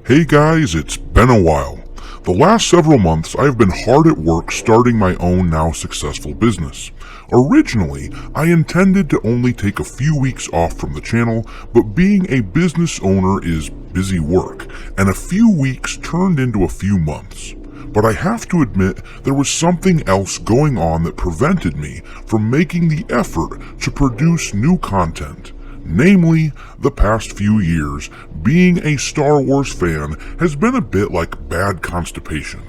Hey guys, it's been a while. The last several months I've been hard at work starting my own now successful business. Originally, I intended to only take a few weeks off from the channel, but being a business owner is busy work, and a few weeks turned into a few months. But I have to admit there was something else going on that prevented me from making the effort to produce new content. Namely, the past few years, being a Star Wars fan has been a bit like bad constipation.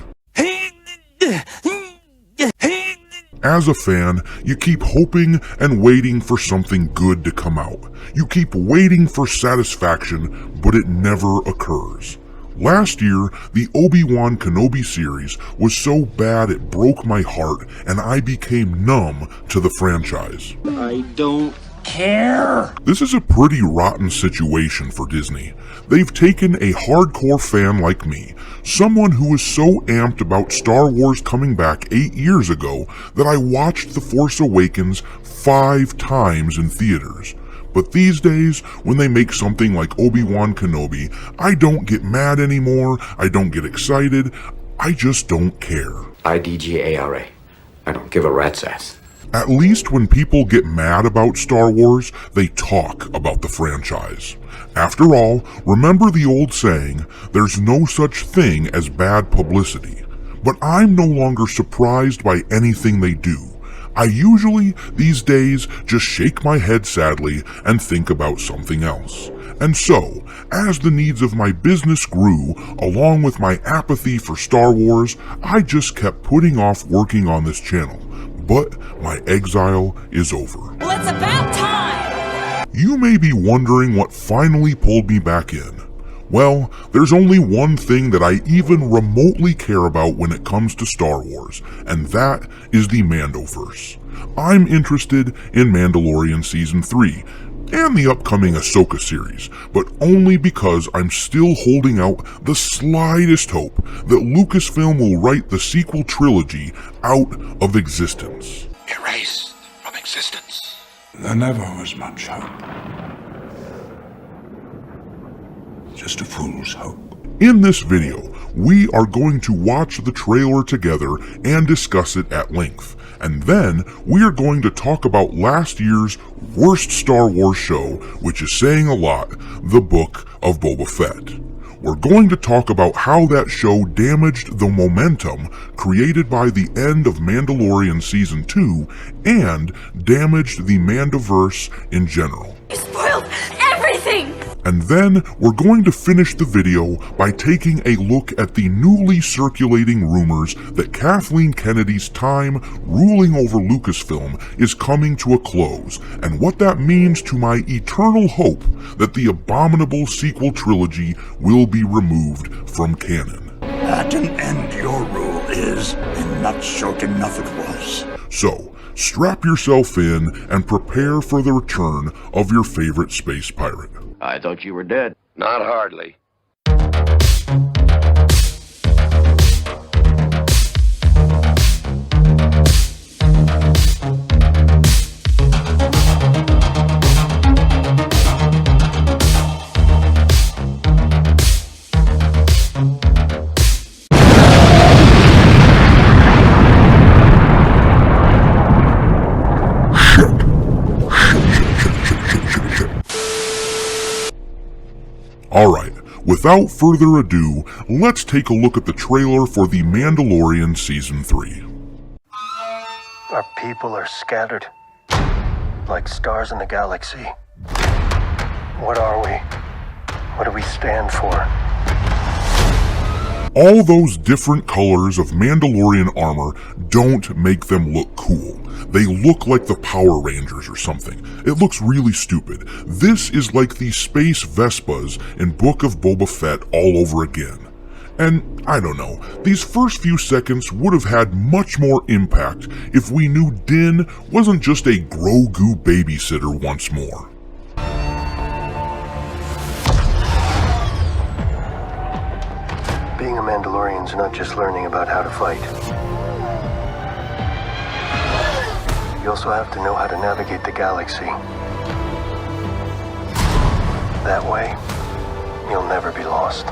As a fan, you keep hoping and waiting for something good to come out. You keep waiting for satisfaction, but it never occurs. Last year, the Obi-Wan Kenobi series was so bad it broke my heart and I became numb to the franchise. I don't care. This is a pretty rotten situation for Disney. They've taken a hardcore fan like me, someone who was so amped about Star Wars coming back 8 years ago that I watched The Force Awakens 5 times in theaters. But these days, when they make something like Obi-Wan Kenobi, I don't get mad anymore, I don't get excited, I just don't care. IDGARA. I don't give a rat's ass. At least when people get mad about Star Wars, they talk about the franchise. After all, remember the old saying, there's no such thing as bad publicity. But I'm no longer surprised by anything they do. I usually, these days, just shake my head sadly and think about something else. And so, as the needs of my business grew, along with my apathy for Star Wars, I just kept putting off working on this channel. But my exile is over. Well, it's about time! You may be wondering what finally pulled me back in. Well, there's only one thing that I even remotely care about when it comes to Star Wars, and that is the Mandoverse. I'm interested in Mandalorian Season 3, and the upcoming Ahsoka series, but only because I'm still holding out the slightest hope that Lucasfilm will write the sequel trilogy out of existence. Erased from existence. There never was much hope. Just a fool's hope. In this video, we are going to watch the trailer together and discuss it at length. And then, we are going to talk about last year's worst Star Wars show, which is saying a lot, The Book of Boba Fett. We're going to talk about how that show damaged the momentum created by the end of Mandalorian Season 2 and damaged the Mandoverse in general. You spoiled everything! And then we're going to finish the video by taking a look at the newly circulating rumors that Kathleen Kennedy's time ruling over Lucasfilm is coming to a close, and what that means to my eternal hope that the abominable sequel trilogy will be removed from canon. At an end, your rule is, and not short enough it was. So, strap yourself in and prepare for the return of your favorite space pirate. I thought you were dead. Not hardly. Alright, without further ado, let's take a look at the trailer for The Mandalorian Season 3. Our people are scattered, like stars in the galaxy. What are we? What do we stand for? All those different colors of Mandalorian armor don't make them look cool. They look like the Power Rangers or something. It looks really stupid. This is like the space Vespas in Book of Boba Fett all over again. And, I don't know, these first few seconds would have had much more impact if we knew Din wasn't just a Grogu babysitter once more. Being a Mandalorian's not just learning about how to fight. You also have to know how to navigate the galaxy. That way, you'll never be lost.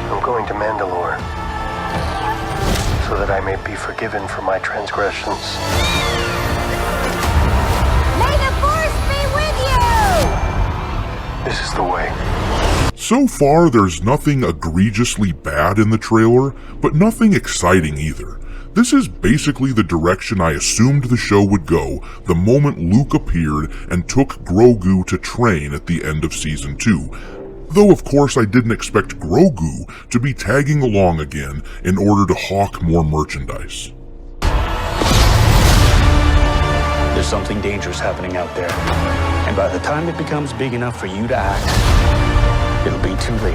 I'm going to Mandalore so that I may be forgiven for my transgressions. May the Force be with you! This is the way. So far, there's nothing egregiously bad in the trailer, but nothing exciting either. This is basically the direction I assumed the show would go the moment Luke appeared and took Grogu to train at the end of Season 2. Though of course I didn't expect Grogu to be tagging along again in order to hawk more merchandise. There's something dangerous happening out there. And by the time it becomes big enough for you to act, it'll be too late.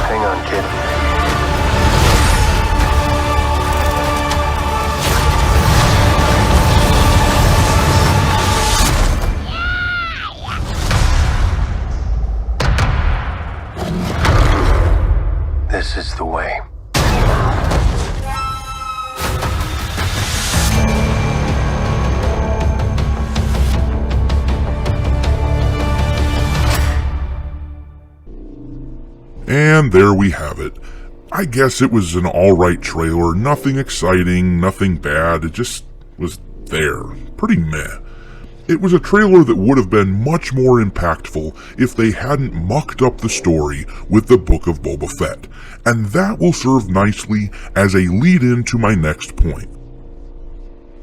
Hang on, kid. This is the way. And there we have it. I guess it was an alright trailer, nothing exciting, nothing bad, it just was there. Pretty meh. It was a trailer that would have been much more impactful if they hadn't mucked up the story with the Book of Boba Fett, and that will serve nicely as a lead-in to my next point.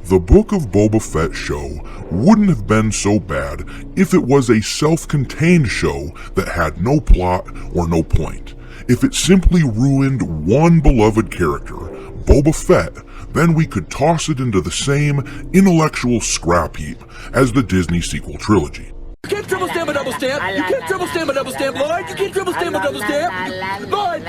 The Book of Boba Fett show wouldn't have been so bad if it was a self-contained show that had no plot or no point. If it simply ruined one beloved character, Boba Fett, then we could toss it into the same intellectual scrap heap as the Disney sequel trilogy. You can't triple stamp a double stamp! You can't triple stamp a double stamp, Lloyd! You can't triple stamp a double stamp! Lloyd!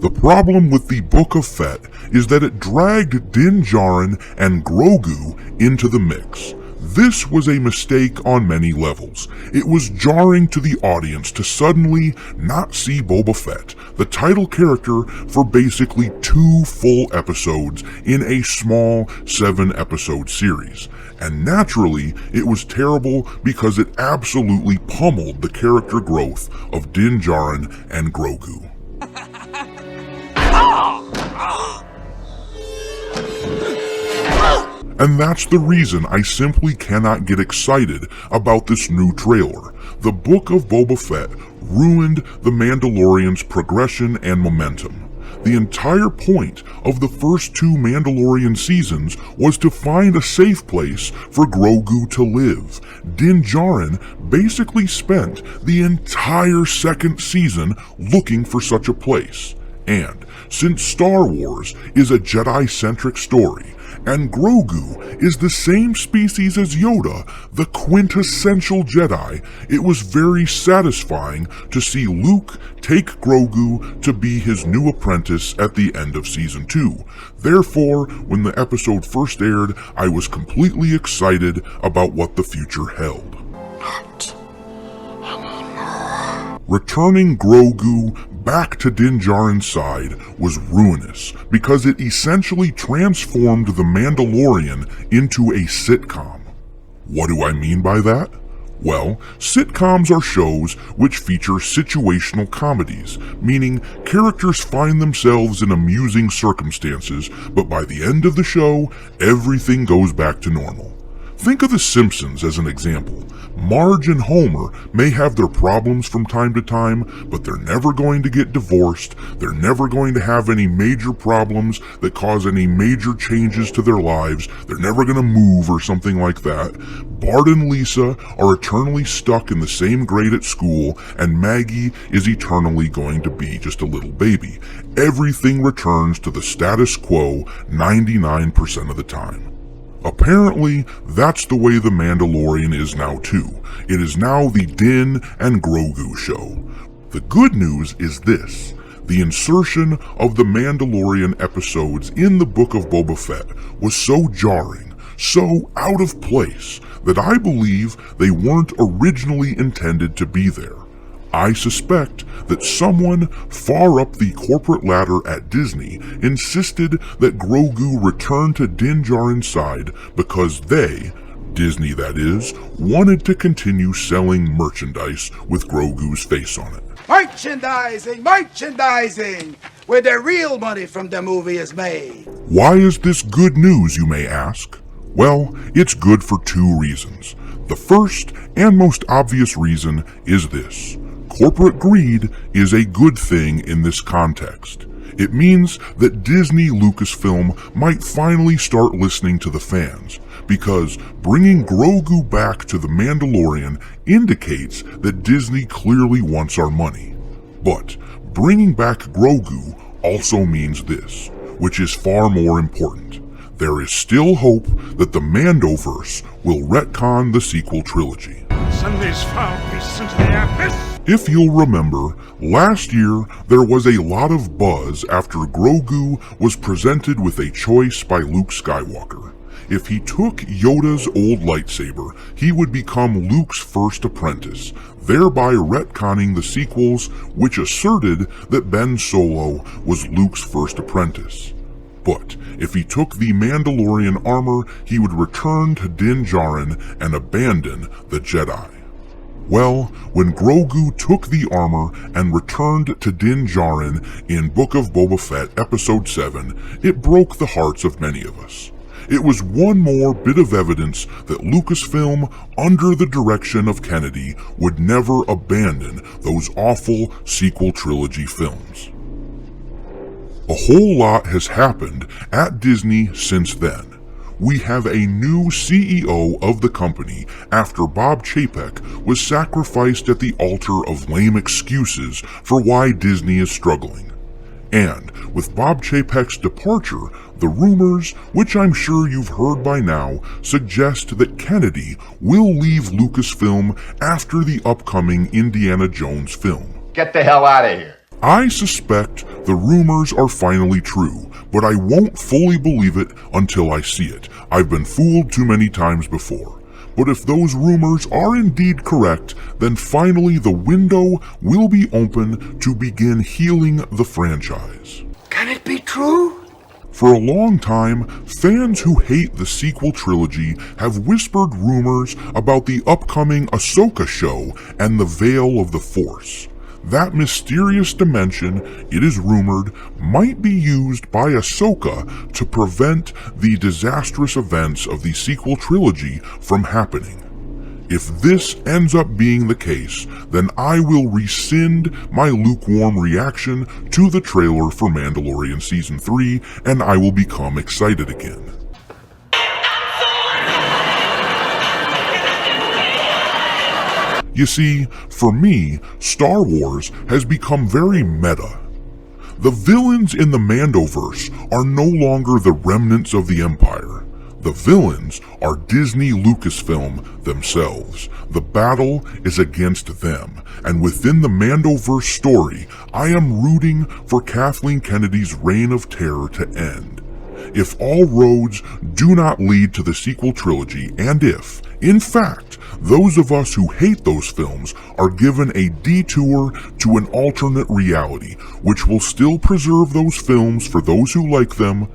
The problem with the Book of Fett is that it dragged Din Djarin and Grogu into the mix. This was a mistake on many levels. It was jarring to the audience to suddenly not see Boba Fett, the title character, for basically 2 full episodes in a small 7-episode series. And naturally, it was terrible because it absolutely pummeled the character growth of Din Djarin and Grogu. And that's the reason I simply cannot get excited about this new trailer. The Book of Boba Fett ruined The Mandalorian's progression and momentum. The entire point of the first 2 Mandalorian seasons was to find a safe place for Grogu to live. Din Djarin basically spent the entire 2nd season looking for such a place. And since Star Wars is a Jedi-centric story, and Grogu is the same species as Yoda, the quintessential Jedi, it was very satisfying to see Luke take Grogu to be his new apprentice at the end of Season 2. Therefore, when the episode first aired, I was completely excited about what the future held. Returning Grogu back to Din Djarin's side was ruinous because it essentially transformed The Mandalorian into a sitcom. What do I mean by that? Well, sitcoms are shows which feature situational comedies, meaning characters find themselves in amusing circumstances, but by the end of the show, everything goes back to normal. Think of The Simpsons as an example. Marge and Homer may have their problems from time to time, but they're never going to get divorced, they're never going to have any major problems that cause any major changes to their lives, they're never going to move or something like that. Bart and Lisa are eternally stuck in the same grade at school, and Maggie is eternally going to be just a little baby. Everything returns to the status quo 99% of the time. Apparently, that's the way The Mandalorian is now too. It is now the Din and Grogu show. The good news is this. The insertion of the Mandalorian episodes in the Book of Boba Fett was so jarring, so out of place that I believe they weren't originally intended to be there. I suspect that someone far up the corporate ladder at Disney insisted that Grogu return to Din Djarin's side because they, Disney that is, wanted to continue selling merchandise with Grogu's face on it. Merchandising, merchandising, where the real money from the movie is made. Why is this good news, you may ask? Well, it's good for two reasons. The first and most obvious reason is this. Corporate greed is a good thing in this context. It means that Disney Lucasfilm might finally start listening to the fans, because bringing Grogu back to The Mandalorian indicates that Disney clearly wants our money. But bringing back Grogu also means this, which is far more important. There is still hope that the Mandoverse will retcon the sequel trilogy. Sunday's found peace into the abyss. If you'll remember, last year there was a lot of buzz after Grogu was presented with a choice by Luke Skywalker. If he took Yoda's old lightsaber, he would become Luke's first apprentice, thereby retconning the sequels which asserted that Ben Solo was Luke's first apprentice. But if he took the Mandalorian armor, he would return to Din Djarin and abandon the Jedi. Well, when Grogu took the armor and returned to Din Djarin in Book of Boba Fett Episode 7, it broke the hearts of many of us. It was one more bit of evidence that Lucasfilm, under the direction of Kennedy, would never abandon those awful sequel trilogy films. A whole lot has happened at Disney since then. We have a new CEO of the company after Bob Chapek was sacrificed at the altar of lame excuses for why Disney is struggling. And with Bob Chapek's departure, the rumors, which I'm sure you've heard by now, suggest that Kennedy will leave Lucasfilm after the upcoming Indiana Jones film. Get the hell out of here. I suspect the rumors are finally true, but I won't fully believe it until I see it. I've been fooled too many times before. But if those rumors are indeed correct, then finally the window will be open to begin healing the franchise. Can it be true? For a long time, fans who hate the sequel trilogy have whispered rumors about the upcoming Ahsoka show and the Veil of the Force. That mysterious dimension, it is rumored, might be used by Ahsoka to prevent the disastrous events of the sequel trilogy from happening. If this ends up being the case, then I will rescind my lukewarm reaction to the trailer for Mandalorian Season 3, and I will become excited again. You see, for me, Star Wars has become very meta. The villains in the Mandoverse are no longer the remnants of the Empire. The villains are Disney Lucasfilm themselves. The battle is against them, and within the Mandoverse story, I am rooting for Kathleen Kennedy's reign of terror to end. If all roads do not lead to the sequel trilogy, and if, in fact, those of us who hate those films are given a detour to an alternate reality, which will still preserve those films for those who like them,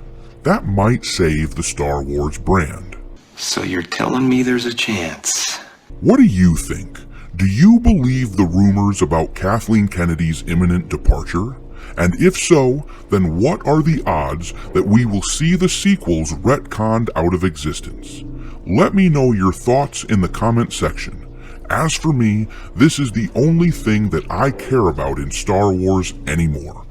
that might save the Star Wars brand. So you're telling me there's a chance? What do you think? Do you believe the rumors about Kathleen Kennedy's imminent departure? And if so, then what are the odds that we will see the sequels retconned out of existence? Let me know your thoughts in the comment section. As for me, this is the only thing that I care about in Star Wars anymore.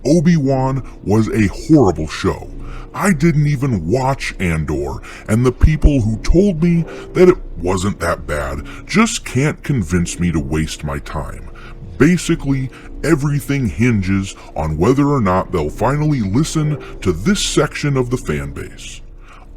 Obi-Wan was a horrible show. I didn't even watch Andor, and the people who told me that it wasn't that bad just can't convince me to waste my time. Basically, everything hinges on whether or not they'll finally listen to this section of the fan base.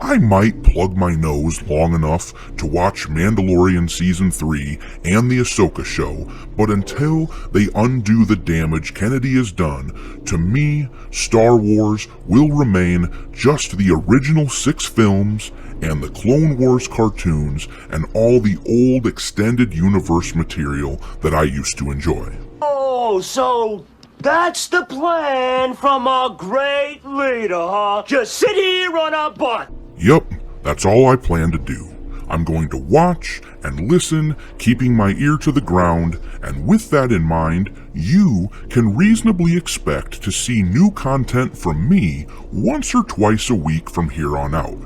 I might plug my nose long enough to watch Mandalorian Season 3 and the Ahsoka show, but until they undo the damage Kennedy has done, to me, Star Wars will remain just the original 6 films and the Clone Wars cartoons and all the old extended universe material that I used to enjoy. Oh, so that's the plan from our great leader, huh? Just sit here on our butt. Yep, that's all I plan to do. I'm going to watch and listen, keeping my ear to the ground, and with that in mind, you can reasonably expect to see new content from me once or twice a week from here on out.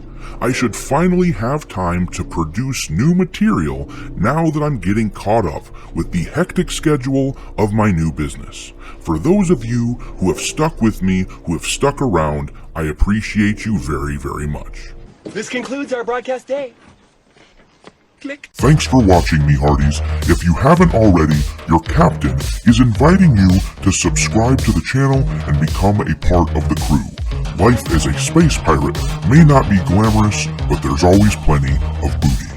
I should finally have time to produce new material now that I'm getting caught up with the hectic schedule of my new business. For those of you who have stuck with me, who have stuck around, I appreciate you very, very much. This concludes our broadcast day. Click. Thanks for watching, me hearties. If you haven't already, your captain is inviting you to subscribe to the channel and become a part of the crew. Life as a space pirate may not be glamorous, but there's always plenty of booty.